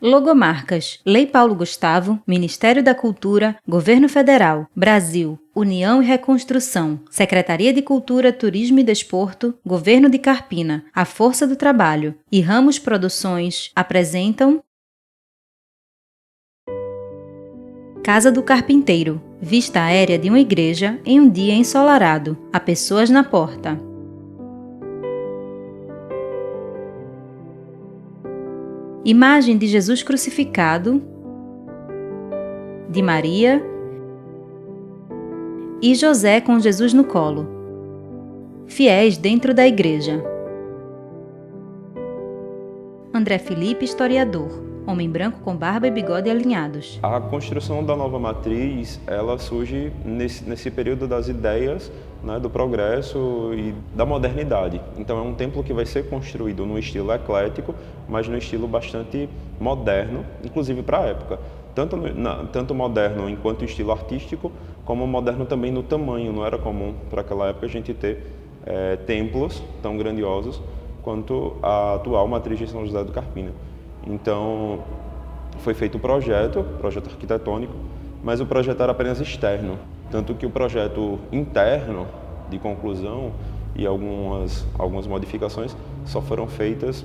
Logomarcas. Lei Paulo Gustavo, Ministério da Cultura, Governo Federal, Brasil, União e Reconstrução, Secretaria de Cultura, Turismo e Desporto, Governo de Carpina, A Força do Trabalho e Ramos Produções apresentam Casa do Carpinteiro. Vista aérea de uma igreja em um dia ensolarado. Há pessoas na porta. Imagem de Jesus crucificado, de Maria e José com Jesus no colo. Fiéis dentro da igreja. André Felipe, historiador. Homem branco com barba e bigode alinhados. A construção da nova matriz, ela surge nesse período das ideias, né, do progresso e da modernidade. Então é um templo que vai ser construído no estilo eclético, mas no estilo bastante moderno, inclusive para a época. Tanto moderno enquanto estilo artístico, como moderno também no tamanho. Não era comum para aquela época a gente ter templos tão grandiosos quanto a atual matriz de São José do Carpina. Então, foi feito o projeto arquitetônico, mas o projeto era apenas externo. Tanto que o projeto interno, de conclusão, e algumas modificações só foram feitas,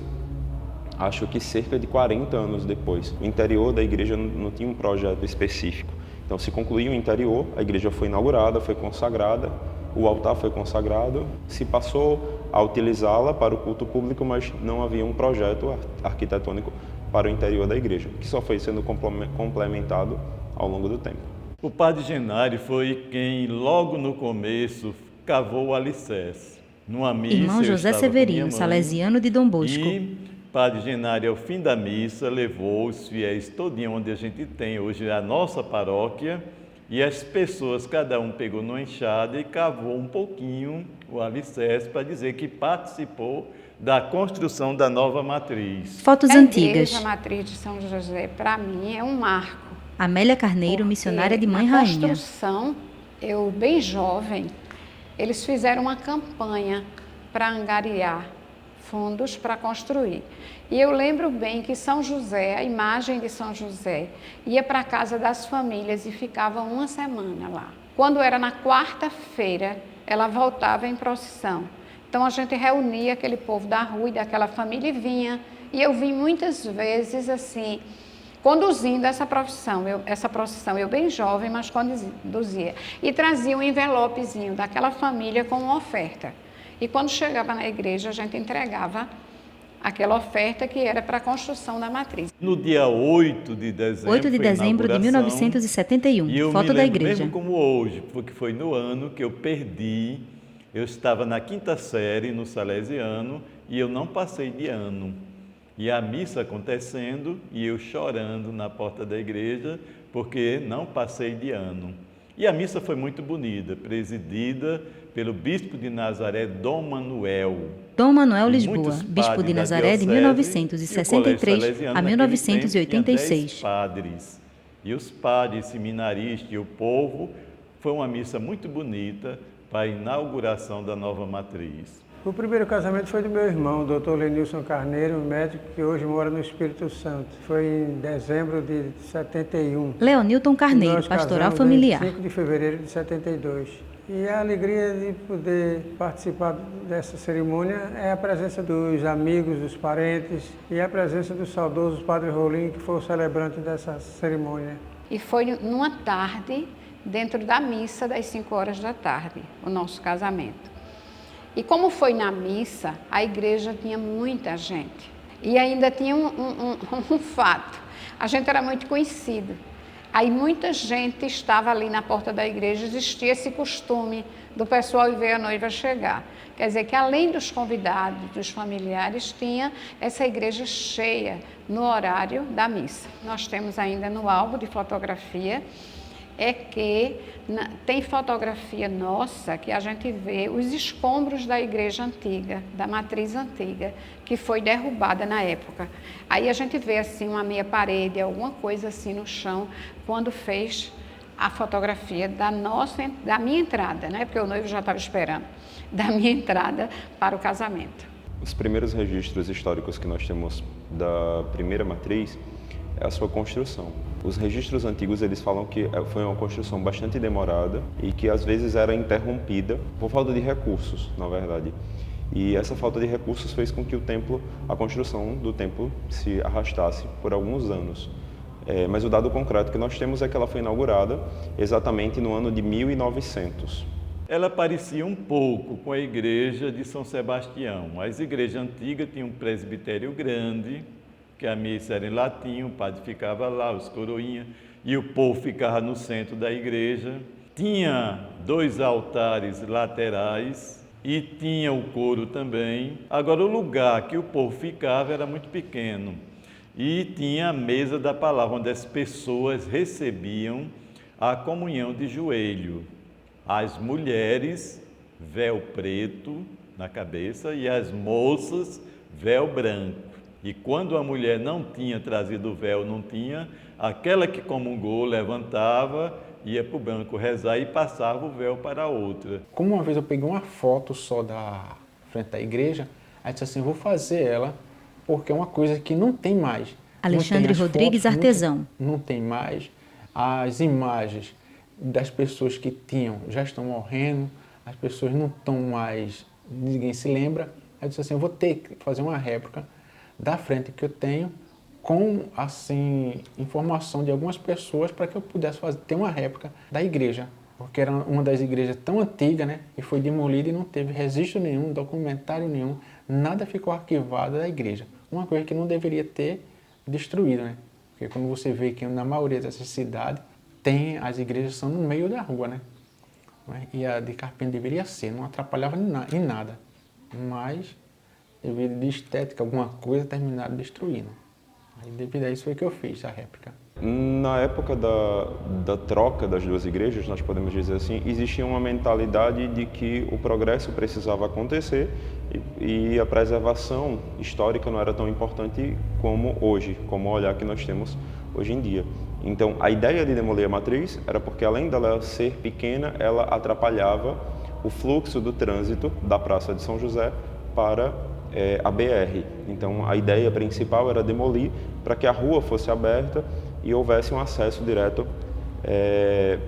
acho que cerca de 40 anos depois. O interior da igreja não tinha um projeto específico. Então, se concluiu o interior, a igreja foi inaugurada, foi consagrada, o altar foi consagrado, se passou a utilizá-la para o culto público, mas não havia um projeto arquitetônico para o interior da igreja, que só foi sendo complementado ao longo do tempo. O padre Genário foi quem, logo no começo, cavou o alicerce. Numa missa, Irmão José Severino, salesiano de Dom Bosco. E padre Genário, ao fim da missa, levou os fiéis todinho onde a gente tem hoje a nossa paróquia, e as pessoas, cada um pegou numa enxada e cavou um pouquinho o alicerce para dizer que participou da construção da nova matriz. Fotos antigas. A matriz de São José, para mim, é um marco. Amélia Carneiro, missionária de Mãe Rainha. Na construção, eu bem jovem, eles fizeram uma campanha para angariar fundos para construir. E eu lembro bem que São José, a imagem de São José, ia para a casa das famílias e ficava uma semana lá. Quando era na quarta-feira, ela voltava em procissão. Então a gente reunia aquele povo da rua e daquela família e vinha. E eu vim muitas vezes assim, conduzindo essa procissão. Eu bem jovem, mas conduzia. E trazia um envelopezinho daquela família com uma oferta. E quando chegava na igreja, a gente entregava aquela oferta que era para a construção da matriz. No dia 8 de dezembro, 8 de dezembro de 1971, e eu foto me da lembro igreja. mesmo como hoje, porque foi no ano que eu perdi, eu estava na 5ª série no Salesiano e eu não passei de ano. E a missa acontecendo e eu chorando na porta da igreja porque não passei de ano. E a missa foi muito bonita, presidida pelo bispo de Nazaré, Dom Manuel. Dom Manuel Lisboa, bispo de Nazaré de 1963 a 1986. Padres. E os padres, seminaristas e o povo, foi uma missa muito bonita para a inauguração da nova matriz. O primeiro casamento foi do meu irmão, Dr. Lenilson Carneiro, médico que hoje mora no Espírito Santo. Foi em dezembro de 71. Leonilton Carneiro, pastoral familiar. 5 de fevereiro de 72. E a alegria de poder participar dessa cerimônia é a presença dos amigos, dos parentes e a presença do saudoso Padre Rolim, que foi o celebrante dessa cerimônia. E foi numa tarde, dentro da missa das 5 horas da tarde, o nosso casamento. E como foi na missa, a igreja tinha muita gente. E ainda tinha um fato, a gente era muito conhecido. Aí muita gente estava ali na porta da igreja, existia esse costume do pessoal ir ver a noiva chegar. Quer dizer que além dos convidados, dos familiares, tinha essa igreja cheia no horário da missa. Nós temos ainda no álbum de fotografia, tem fotografia nossa que a gente vê os escombros da igreja antiga, da matriz antiga, que foi derrubada na época. Aí a gente vê assim uma meia parede, alguma coisa assim no chão, quando fez a fotografia da minha entrada, né? Porque o noivo já estava esperando, da minha entrada para o casamento. Os primeiros registros históricos que nós temos da primeira matriz é a sua construção. Os registros antigos eles falam que foi uma construção bastante demorada e que às vezes era interrompida por falta de recursos, na verdade. E essa falta de recursos fez com que a construção do templo se arrastasse por alguns anos. Mas o dado concreto que nós temos é que ela foi inaugurada exatamente no ano de 1900. Ela parecia um pouco com a igreja de São Sebastião. As igrejas antigas tinham um presbitério grande, que a missa era em latim, o padre ficava lá, os coroinhas, e o povo ficava no centro da igreja. Tinha 2 altares laterais e tinha o coro também. Agora, o lugar que o povo ficava era muito pequeno e tinha a mesa da palavra, onde as pessoas recebiam a comunhão de joelho. As mulheres, véu preto na cabeça, e as moças, véu branco. E quando a mulher não tinha trazido o véu, aquela que comungou levantava, ia para o banco rezar e passava o véu para a outra. Como uma vez eu peguei uma foto só da frente da igreja, aí disse assim, vou fazer ela, porque é uma coisa que não tem mais. Alexandre Rodrigues, fotos, artesão. Não tem mais. As imagens das pessoas que tinham já estão morrendo, as pessoas não estão mais, ninguém se lembra. Aí eu disse assim, eu vou ter que fazer uma réplica da frente que eu tenho, com assim, informação de algumas pessoas para que eu pudesse ter uma réplica da igreja, porque era uma das igrejas tão antigas, né, e foi demolida e não teve registro nenhum, documentário nenhum, nada ficou arquivado da igreja. Uma coisa que não deveria ter destruído, né, porque quando você vê que na maioria dessas cidades as igrejas são no meio da rua, né, e a de Carpina deveria ser, não atrapalhava em nada, mas devido de estética, alguma coisa, terminaram destruindo. Aí, devido a isso, foi que eu fiz a réplica. Na época da troca das 2 igrejas, nós podemos dizer assim, existia uma mentalidade de que o progresso precisava acontecer e a preservação histórica não era tão importante como hoje, como o olhar que nós temos hoje em dia. Então, a ideia de demolir a matriz era porque, além dela ser pequena, ela atrapalhava o fluxo do trânsito da Praça de São José para a BR. Então, a ideia principal era demolir para que a rua fosse aberta e houvesse um acesso direto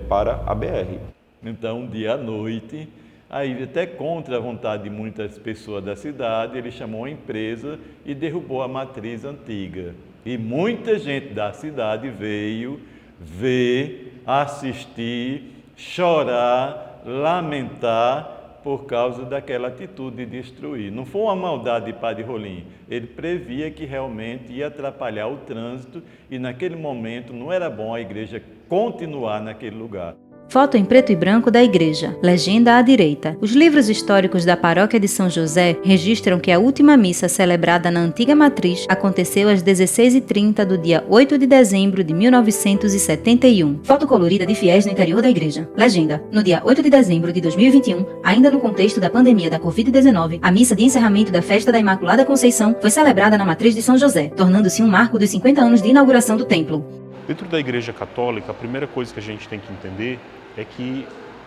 para a BR. Então, um dia à noite, aí até contra a vontade de muitas pessoas da cidade, ele chamou uma empresa e derrubou a matriz antiga. E muita gente da cidade veio ver, assistir, chorar, lamentar, por causa daquela atitude de destruir. Não foi uma maldade de Padre Rolim, ele previa que realmente ia atrapalhar o trânsito e naquele momento não era bom a igreja continuar naquele lugar. Foto em preto e branco da igreja. Legenda à direita. Os livros históricos da paróquia de São José registram que a última missa celebrada na antiga matriz aconteceu às 16h30 do dia 8 de dezembro de 1971. Foto colorida de fiéis no interior da igreja. Legenda. No dia 8 de dezembro de 2021, ainda no contexto da pandemia da Covid-19, a missa de encerramento da festa da Imaculada Conceição foi celebrada na matriz de São José, tornando-se um marco dos 50 anos de inauguração do templo. Dentro da Igreja Católica, a primeira coisa que a gente tem que entender é que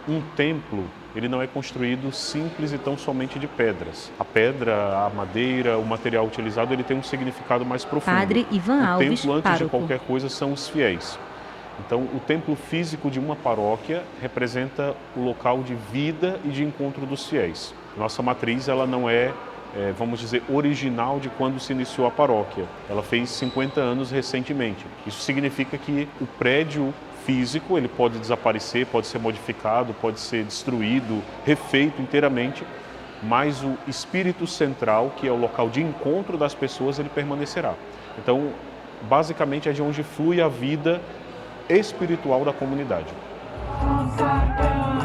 um templo ele não é construído simples e tão somente de pedras. A pedra, a madeira, o material utilizado, ele tem um significado mais profundo. Padre Ivan Alves, o templo, antes pároco. de qualquer coisa, são os fiéis. Então, o templo físico de uma paróquia representa o local de vida e de encontro dos fiéis. Nossa matriz, ela não é, vamos dizer, original de quando se iniciou a paróquia. Ela fez 50 anos recentemente. Isso significa que o prédio físico, ele pode desaparecer, pode ser modificado, pode ser destruído, refeito inteiramente, mas o espírito central, que é o local de encontro das pessoas, ele permanecerá. Então, basicamente é de onde flui a vida espiritual da comunidade.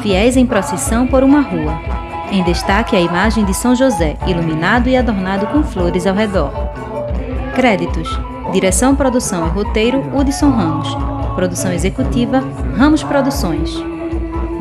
Fiéis em procissão por uma rua. Em destaque a imagem de São José, iluminado e adornado com flores ao redor. Créditos: direção, produção e roteiro, Hudson Ramos. Produção executiva, Ramos Produções.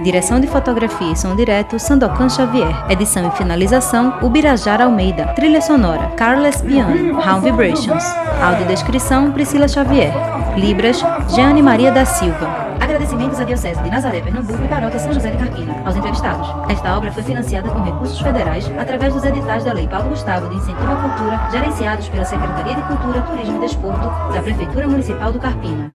Direção de fotografia e som direto, Sandokan Xavier. Edição e finalização, Ubirajara Almeida. Trilha sonora, Carles Piano, Round Vibrations. Audiodescrição, Priscila Xavier. Libras, Jeane Maria da Silva. Agradecimentos à Diocese de Nazaré, Pernambuco e Paróquia São José de Carpina. Aos entrevistados. Esta obra foi financiada com recursos federais através dos editais da Lei Paulo Gustavo de Incentivo à Cultura, gerenciados pela Secretaria de Cultura, Turismo e Desporto da Prefeitura Municipal do Carpina.